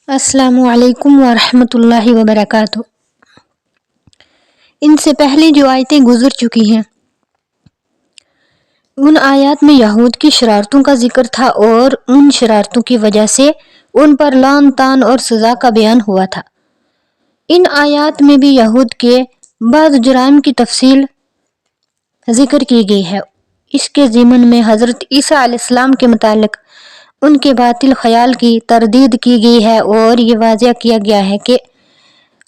السلام علیکم ورحمۃ اللہ وبرکاتہ۔ ان سے پہلے جو آیتیں گزر چکی ہیں ان آیات میں یہود کی شرارتوں کا ذکر تھا اور ان شرارتوں کی وجہ سے ان پر لعن طعن اور سزا کا بیان ہوا تھا۔ ان آیات میں بھی یہود کے بعض جرائم کی تفصیل ذکر کی گئی ہے۔ اس کے ضمن میں حضرت عیسیٰ علیہ السلام کے متعلق ان کے باطل خیال کی تردید کی گئی ہے اور یہ واضح کیا گیا ہے کہ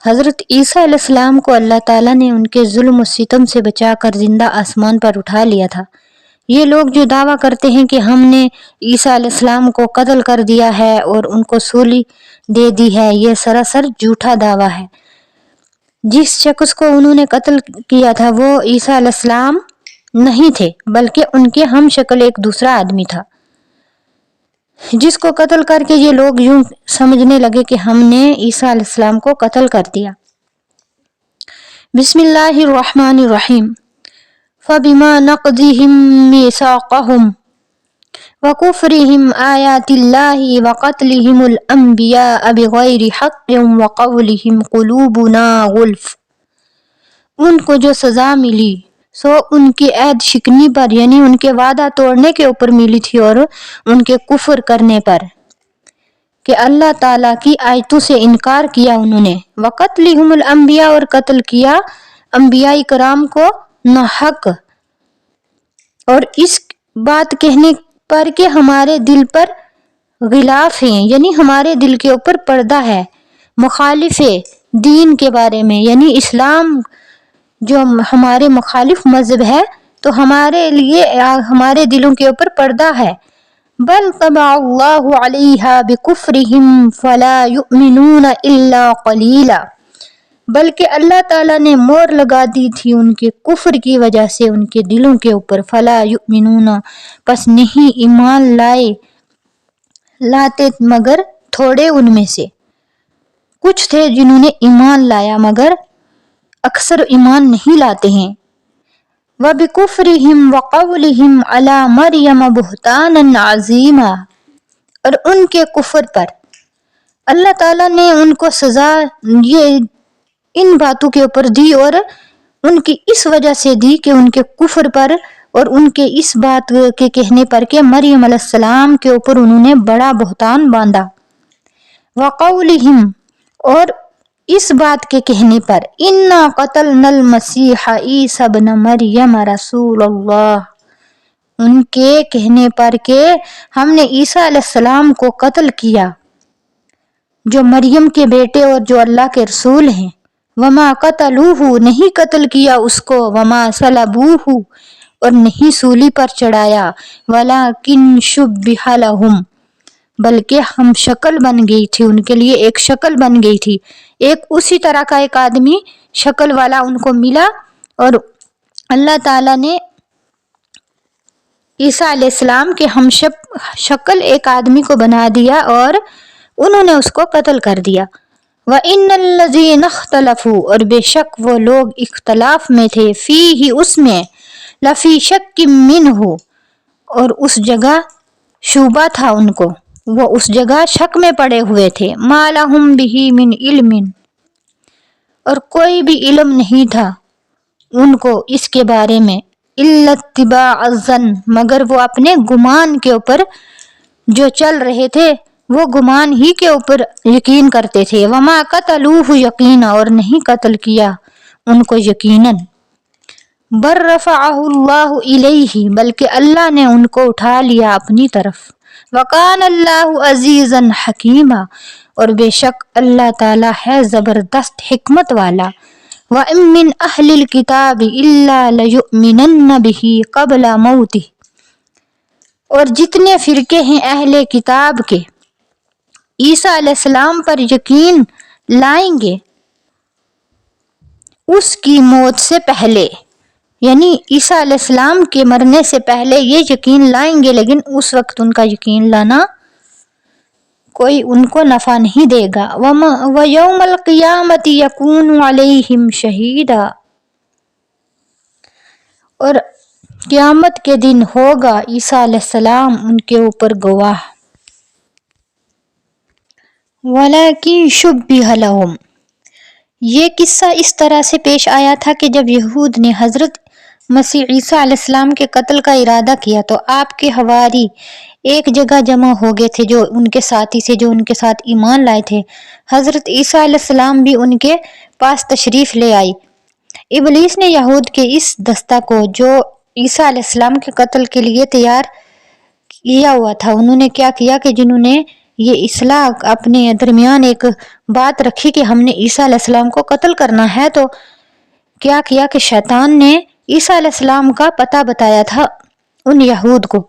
حضرت عیسیٰ علیہ السلام کو اللہ تعالیٰ نے ان کے ظلم و ستم سے بچا کر زندہ آسمان پر اٹھا لیا تھا۔ یہ لوگ جو دعویٰ کرتے ہیں کہ ہم نے عیسیٰ علیہ السلام کو قتل کر دیا ہے اور ان کو سولی دے دی ہے، یہ سراسر جھوٹا دعویٰ ہے۔ جس شخص کو انہوں نے قتل کیا تھا وہ عیسیٰ علیہ السلام نہیں تھے بلکہ ان کے ہم شکل ایک دوسرا آدمی تھا، جس کو قتل کر کے یہ لوگ یوں سمجھنے لگے کہ ہم نے عیسیٰ علیہ السلام کو قتل کر دیا۔ بسم اللہ الرحمن الرحیم۔ فَبِمَا نَقْضِهِمْ مِيثَاقَهُمْ وَكُفْرِهِمْ آيَاتِ اللَّهِ وَقَتْلِهِمُ الْأَنْبِيَاءَ بِغَيْرِ حَقٍّ وَقَوْلِهِمْ قُلُوبُنَا غُلْفٌ، ان کو جو سزا ملی سو ان کی عہد شکنی پر یعنی ان کے وعدہ توڑنے کے اوپر ملی تھی اور ان کے کفر کرنے پر کہ اللہ تعالیٰ کی آیتوں سے انکار کیا انہوں نے۔ وَقَتْلِهُمُ الْأَنْبِيَاءَ اور قتل کیا انبیاء کرام کو ناحق، اور اس بات کہنے پر کہ ہمارے دل پر غلاف ہیں یعنی ہمارے دل کے اوپر پردہ ہے، مخالف دین کے بارے میں یعنی اسلام جو ہمارے مخالف مذہب ہے تو ہمارے لیے ہمارے دلوں کے اوپر پردہ ہے۔ بل طبع اللہ علیہا بکفرہم فلا یؤمنون الا قلیلا، بلکہ اللہ تعالیٰ نے مور لگا دی تھی ان کے کفر کی وجہ سے ان کے دلوں کے اوپر، فلا یؤمنون پس نہیں ایمان لاتے مگر تھوڑے ان میں سے، کچھ تھے جنہوں نے ایمان لایا مگر اکثر ایمان نہیں لاتے ہیں۔ وَبِكُفْرِهِمْ وَقَوْلِهِمْ عَلَى مَرْيَمَ بُهْتَانًا عَظِيمًا، اور ان کے کفر پر اللہ تعالیٰ نے ان کو سزا یہ ان باتوں کے اوپر دی اور ان کی اس وجہ سے دی کہ ان کے کفر پر اور ان کے اس بات کے کہنے پر کہ مریم علیہ السلام کے اوپر انہوں نے بڑا بہتان باندھا۔ وَقَوْلِهِمْ اور اس بات کے کہنے پر اِنَّا قَتَلْنَا الْمَسِيحَ عِيسَى ابْنَ مَرْيَمَ رَسُولَ اللَّهِ، ان کے کہنے پر کہ ہم نے عیسیٰ علیہ السلام کو قتل کیا جو مریم کے بیٹے اور جو اللہ کے رسول ہیں۔ وَمَا قَتَلُوهُ نہیں قتل کیا اس کو، وَمَا صَلَبُوهُ اور نہیں سولی پر چڑھایا، وَلَكِنْ شُبِّهَ لَهُمْ بلکہ ہم شکل بن گئی تھی ان کے لیے، ایک شکل بن گئی تھی، ایک اسی طرح کا ایک آدمی شکل والا ان کو ملا اور اللہ تعالیٰ نے عیسیٰ علیہ السلام کے ہم شکل ایک آدمی کو بنا دیا اور انہوں نے اس کو قتل کر دیا۔ وَإِنَّ الَّذِينَ اخْتَلَفُوا اور بے شک وہ لوگ اختلاف میں تھے، فِيهِ اس میں، لَفِي شَكٍّ مِّنْهُ اور اس جگہ شبہ تھا ان کو، وہ اس جگہ شک میں پڑے ہوئے تھے، مَا لَهُمْ بِهِ مِنْ عِلْمٍ اور کوئی بھی علم نہیں تھا ان کو اس کے بارے میں، إِلَّا اتِّبَاعَ الظَّنِّ مگر وہ اپنے گمان کے اوپر جو چل رہے تھے وہ گمان ہی کے اوپر یقین کرتے تھے۔ وَمَا قَتَلُوهُ یقینا اور نہیں قتل کیا ان کو یقیناً، بَل رَّفَعَهُ اللَّهُ إِلَيْهِ بلکہ اللہ نے ان کو اٹھا لیا اپنی طرف۔ وَكَانَ اللَّهُ عَزِيزًا حَكِيمًا اور بے شک اللہ تعالیٰ ہے زبردست حکمت والا۔ وَإِن مِّنْ أَهْلِ الْكِتَابِ إِلَّا لَيُؤْمِنَنَّ بِهِ قَبْلَ مَوْتِهِ اور جتنے فرقے ہیں اہل کتاب کے عیسیٰ علیہ السلام پر یقین لائیں گے اس کی موت سے پہلے، یعنی عیسیٰ علیہ السلام کے مرنے سے پہلے یہ یقین لائیں گے، لیکن اس وقت ان کا یقین لانا کوئی ان کو نفع نہیں دے گا۔ وَيَوْمَ الْقِيَامَةِ يَكُونُ عَلَيْهِمْ شَهِيدًا اور قیامت کے دن ہوگا عیسیٰ علیہ السلام ان کے اوپر گواہ۔ وَلَكِنْ شُبِّهَ لَهُمْ۔ یہ قصہ اس طرح سے پیش آیا تھا کہ جب یہود نے حضرت مسیح عیسیٰ علیہ السلام کے قتل کا ارادہ کیا تو آپ کے حواری ایک جگہ جمع ہو گئے تھے، جو ان کے ساتھی سے جو ان کے ساتھ ایمان لائے تھے۔ حضرت عیسیٰ علیہ السلام بھی ان کے پاس تشریف لے آئی۔ ابلیس نے یہود کے اس دستہ کو جو عیسیٰ علیہ السلام کے قتل کے لیے تیار کیا ہوا تھا، انہوں نے کیا کیا کہ جنہوں نے یہ اصلاح اپنے درمیان ایک بات رکھی کہ ہم نے عیسیٰ علیہ السلام کو قتل کرنا ہے، تو کیا کیا کہ شیطان نے عیسیٰ علیہ السلام کا پتہ بتایا تھا ان یہود کو۔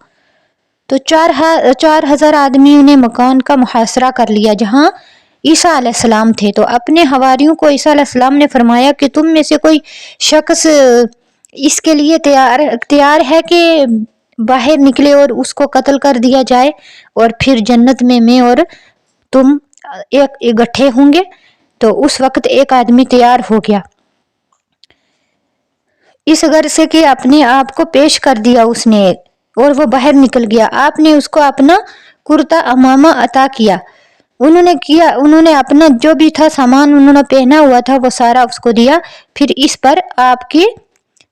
تو 4000 آدمیوں نے مکان کا محاصرہ کر لیا جہاں عیسیٰ علیہ السلام تھے۔ تو اپنے حواریوں کو عیسیٰ علیہ السلام نے فرمایا کہ تم میں سے کوئی شخص اس کے لیے تیار ہے کہ باہر نکلے اور اس کو قتل کر دیا جائے، اور پھر جنت میں اور تم اکٹھے ہوں گے۔ تو اس وقت ایک آدمی تیار ہو گیا، اس غرض سے کہ اپنے آپ کو پیش کر دیا اس نے، اور وہ باہر نکل گیا۔ آپ نے اس کو اپنا کرتا امامہ عطا کیا۔ انہوں نے اپنا جو بھی تھا سامان انہوں نے پہنا ہوا تھا وہ سارا اس کو دیا۔ پھر اس پر آپ کی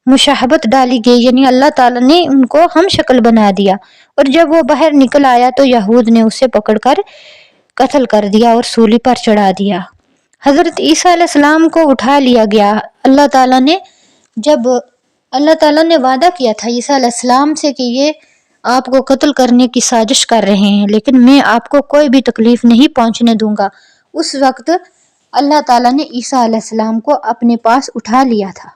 مشابہت ڈالی گئی، یعنی اللہ تعالیٰ نے ان کو ہم شکل بنا دیا۔ اور جب وہ باہر نکل آیا تو یہود نے اسے پکڑ کر قتل کر دیا اور سولی پر چڑھا دیا۔ حضرت عیسیٰ علیہ السلام کو اٹھا لیا گیا۔ اللہ تعالیٰ نے وعدہ کیا تھا عیسیٰ علیہ السلام سے کہ یہ آپ کو قتل کرنے کی سازش کر رہے ہیں، لیکن میں آپ کو کوئی بھی تکلیف نہیں پہنچنے دوں گا۔ اس وقت اللہ تعالیٰ نے عیسیٰ علیہ السلام کو اپنے پاس اٹھا لیا تھا۔